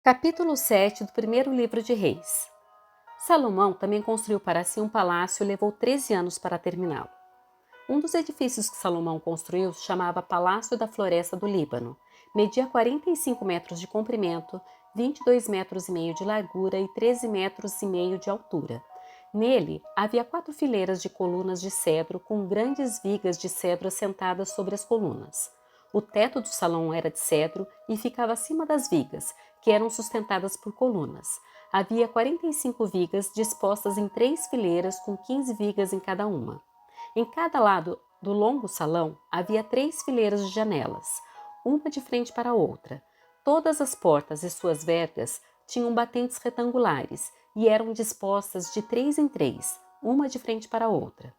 Capítulo 7 do primeiro livro de Reis. Salomão também construiu para si um palácio e levou 13 anos para terminá-lo. Um dos edifícios que Salomão construiu se chamava Palácio da Floresta do Líbano. Media 45 metros de comprimento, 22 metros e meio de largura e 13 metros e meio de altura. Nele havia 4 fileiras de colunas de cedro com grandes vigas de cedro assentadas sobre as colunas. O teto do salão era de cedro e ficava acima das vigas, que eram sustentadas por colunas. Havia 45 vigas dispostas em 3 fileiras com 15 vigas em cada uma. Em cada lado do longo salão havia 3 fileiras de janelas, uma de frente para a outra. Todas as portas e suas vergas tinham batentes retangulares e eram dispostas de 3 em 3, uma de frente para a outra.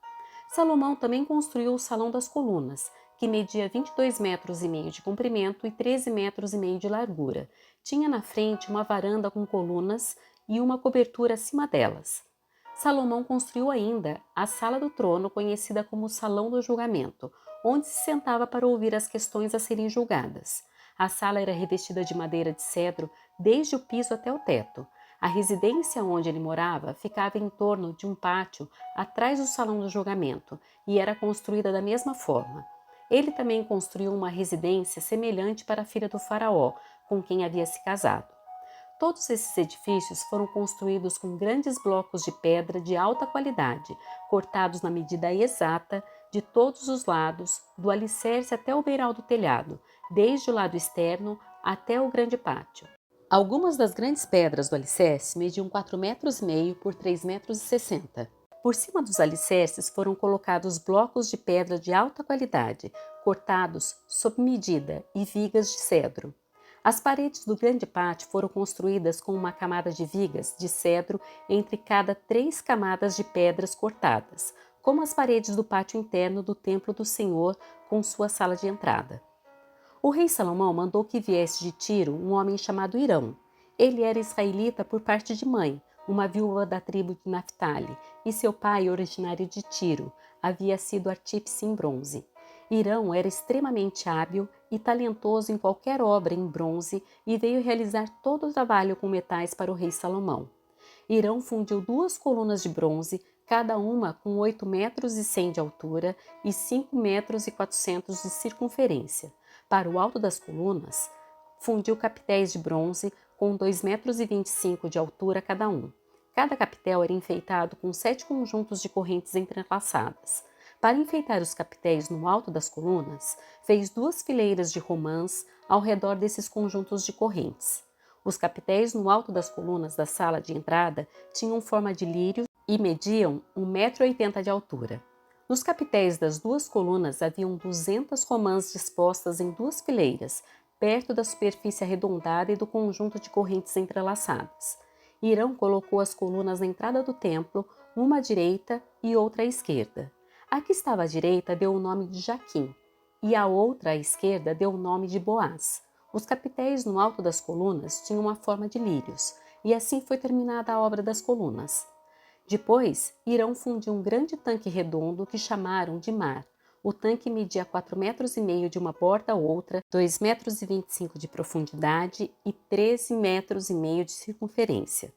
Salomão também construiu o Salão das Colunas, que media 22 metros e meio de comprimento e 13 metros e meio de largura. Tinha na frente uma varanda com colunas e uma cobertura acima delas. Salomão construiu ainda a Sala do Trono, conhecida como o Salão do Julgamento, onde se sentava para ouvir as questões a serem julgadas. A sala era revestida de madeira de cedro desde o piso até o teto. A residência onde ele morava ficava em torno de um pátio atrás do salão do julgamento e era construída da mesma forma. Ele também construiu uma residência semelhante para a filha do faraó, com quem havia se casado. Todos esses edifícios foram construídos com grandes blocos de pedra de alta qualidade, cortados na medida exata de todos os lados, do alicerce até o beiral do telhado, desde o lado externo até o grande pátio. Algumas das grandes pedras do alicerce mediam 4,5 metros por 3,60 metros. Por cima dos alicerces foram colocados blocos de pedra de alta qualidade, cortados sob medida, e vigas de cedro. As paredes do grande pátio foram construídas com uma camada de vigas de cedro entre cada 3 camadas de pedras cortadas, como as paredes do pátio interno do templo do Senhor com sua sala de entrada. O rei Salomão mandou que viesse de Tiro um homem chamado Hirão. Ele era israelita por parte de mãe, uma viúva da tribo de Naphtali, e seu pai, originário de Tiro, havia sido artífice em bronze. Hirão era extremamente hábil e talentoso em qualquer obra em bronze e veio realizar todo o trabalho com metais para o rei Salomão. Hirão fundiu 2 colunas de bronze, cada uma com 8,1 metros de altura e 5,4 metros de circunferência. Para o alto das colunas, fundiu capitéis de bronze com 2,25 metros de altura cada um. Cada capitel era enfeitado com 7 conjuntos de correntes entrelaçadas. Para enfeitar os capitéis no alto das colunas, fez 2 fileiras de romãs ao redor desses conjuntos de correntes. Os capitéis no alto das colunas da sala de entrada tinham forma de lírio e mediam 1,80 metros de altura. Nos capitéis das 2 colunas haviam 200 romãs dispostas em 2 fileiras, perto da superfície arredondada e do conjunto de correntes entrelaçadas. Hirão colocou as colunas na entrada do templo, uma à direita e outra à esquerda. A que estava à direita deu o nome de Jaquim, e a outra à esquerda deu o nome de Boaz. Os capitéis no alto das colunas tinham a forma de lírios, e assim foi terminada a obra das colunas. Depois, Hirão fundiu um grande tanque redondo que chamaram de mar. O tanque media 4,5 metros de uma borda a outra, 2,25 metros de profundidade e 13,5 metros de circunferência.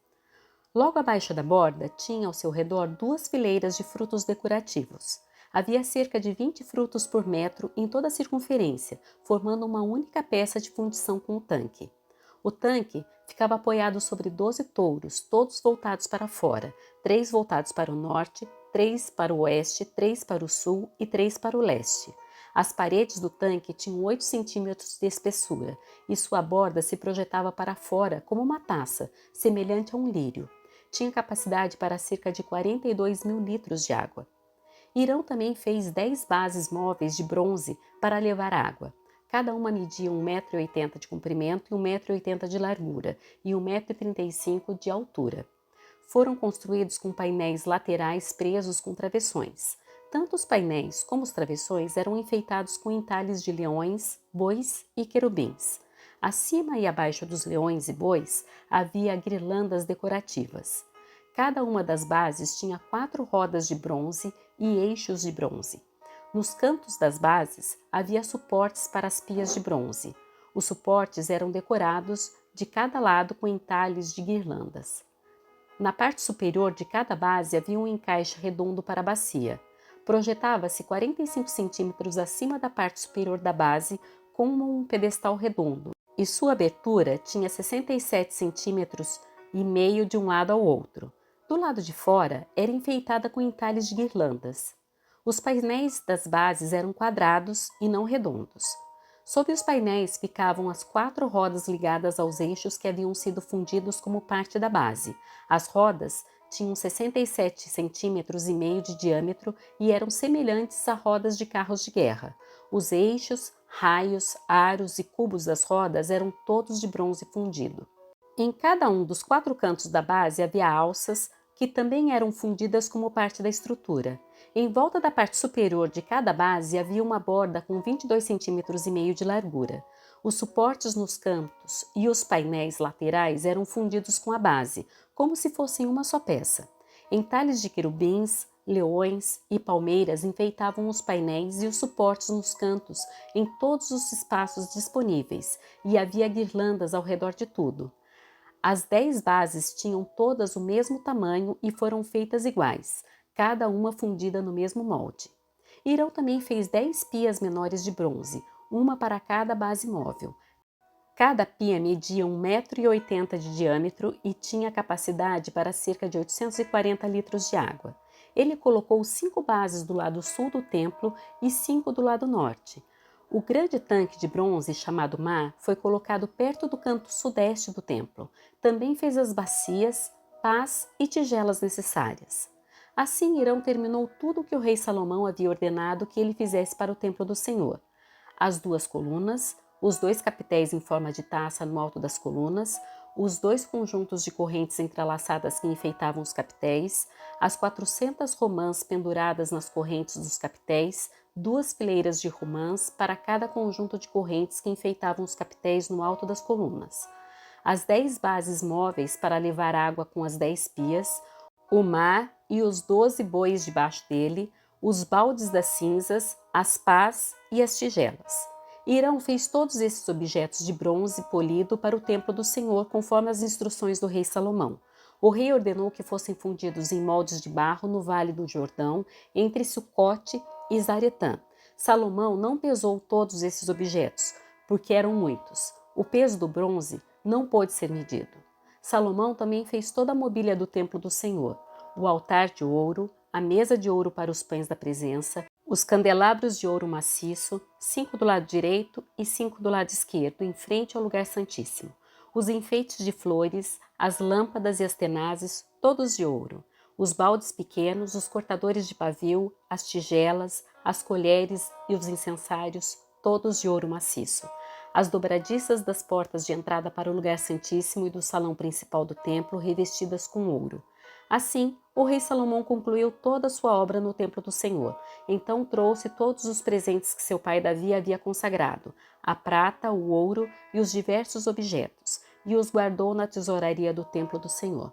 Logo abaixo da borda, tinha ao seu redor 2 fileiras de frutos decorativos. Havia cerca de 20 frutos por metro em toda a circunferência, formando uma única peça de fundição com o tanque. O tanque ficava apoiado sobre 12 touros, todos voltados para fora, 3 voltados para o norte, 3 para o oeste, 3 para o sul e 3 para o leste. As paredes do tanque tinham 8 centímetros de espessura e sua borda se projetava para fora como uma taça, semelhante a um lírio. Tinha capacidade para cerca de 42 mil litros de água. Hirão também fez 10 bases móveis de bronze para levar água. Cada uma media 1,80 metros de comprimento e 1,80 metros de largura e 1,35 metros de altura. Foram construídos com painéis laterais presos com travessões. Tanto os painéis como os travessões eram enfeitados com entalhes de leões, bois e querubins. Acima e abaixo dos leões e bois havia guirlandas decorativas. Cada uma das bases tinha 4 rodas de bronze e eixos de bronze. Nos cantos das bases havia suportes para as pias de bronze. Os suportes eram decorados de cada lado com entalhes de guirlandas. Na parte superior de cada base havia um encaixe redondo para a bacia. Projetava-se 45 centímetros acima da parte superior da base como um pedestal redondo, e sua abertura tinha 67 centímetros e meio de um lado ao outro. Do lado de fora era enfeitada com entalhes de guirlandas. Os painéis das bases eram quadrados e não redondos. Sob os painéis ficavam as 4 rodas ligadas aos eixos que haviam sido fundidos como parte da base. As rodas tinham 67 centímetros e meio de diâmetro e eram semelhantes a rodas de carros de guerra. Os eixos, raios, aros e cubos das rodas eram todos de bronze fundido. Em cada um dos 4 cantos da base havia alças, que também eram fundidas como parte da estrutura. Em volta da parte superior de cada base havia uma borda com 22 centímetros e meio de largura. Os suportes nos cantos e os painéis laterais eram fundidos com a base, como se fossem uma só peça. Entalhes de querubins, leões e palmeiras enfeitavam os painéis e os suportes nos cantos, em todos os espaços disponíveis, e havia guirlandas ao redor de tudo. As 10 bases tinham todas o mesmo tamanho e foram feitas iguais, cada uma fundida no mesmo molde. Hirão também fez 10 pias menores de bronze, uma para cada base móvel. Cada pia media 1,80 m de diâmetro e tinha capacidade para cerca de 840 litros de água. Ele colocou 5 bases do lado sul do templo e 5 do lado norte. O grande tanque de bronze, chamado Ma, foi colocado perto do canto sudeste do templo. Também fez as bacias, pás e tigelas necessárias. Assim, Hirão terminou tudo o que o rei Salomão havia ordenado que ele fizesse para o templo do Senhor. As 2 colunas, os 2 capitéis em forma de taça no alto das colunas, os 2 conjuntos de correntes entrelaçadas que enfeitavam os capitéis, as 400 romãs penduradas nas correntes dos capitéis, 2 fileiras de romãs para cada conjunto de correntes que enfeitavam os capitéis no alto das colunas, as 10 bases móveis para levar água com as 10 pias, o mar e os 12 bois debaixo dele, os baldes das cinzas, as pás e as tigelas. Hirão fez todos esses objetos de bronze polido para o templo do Senhor, conforme as instruções do rei Salomão. O rei ordenou que fossem fundidos em moldes de barro no vale do Jordão, entre Sucote e Zaretã. Salomão não pesou todos esses objetos, porque eram muitos. O peso do bronze não pôde ser medido. Salomão também fez toda a mobília do templo do Senhor: o altar de ouro, a mesa de ouro para os pães da presença, os candelabros de ouro maciço, 5 do lado direito e 5 do lado esquerdo, em frente ao lugar santíssimo. Os enfeites de flores, as lâmpadas e as tenazes, todos de ouro. Os baldes pequenos, os cortadores de pavio, as tigelas, as colheres e os incensários, todos de ouro maciço. As dobradiças das portas de entrada para o lugar santíssimo e do salão principal do templo, revestidas com ouro. Assim, o rei Salomão concluiu toda a sua obra no templo do Senhor. Então trouxe todos os presentes que seu pai Davi havia consagrado, a prata, o ouro e os diversos objetos, e os guardou na tesouraria do templo do Senhor.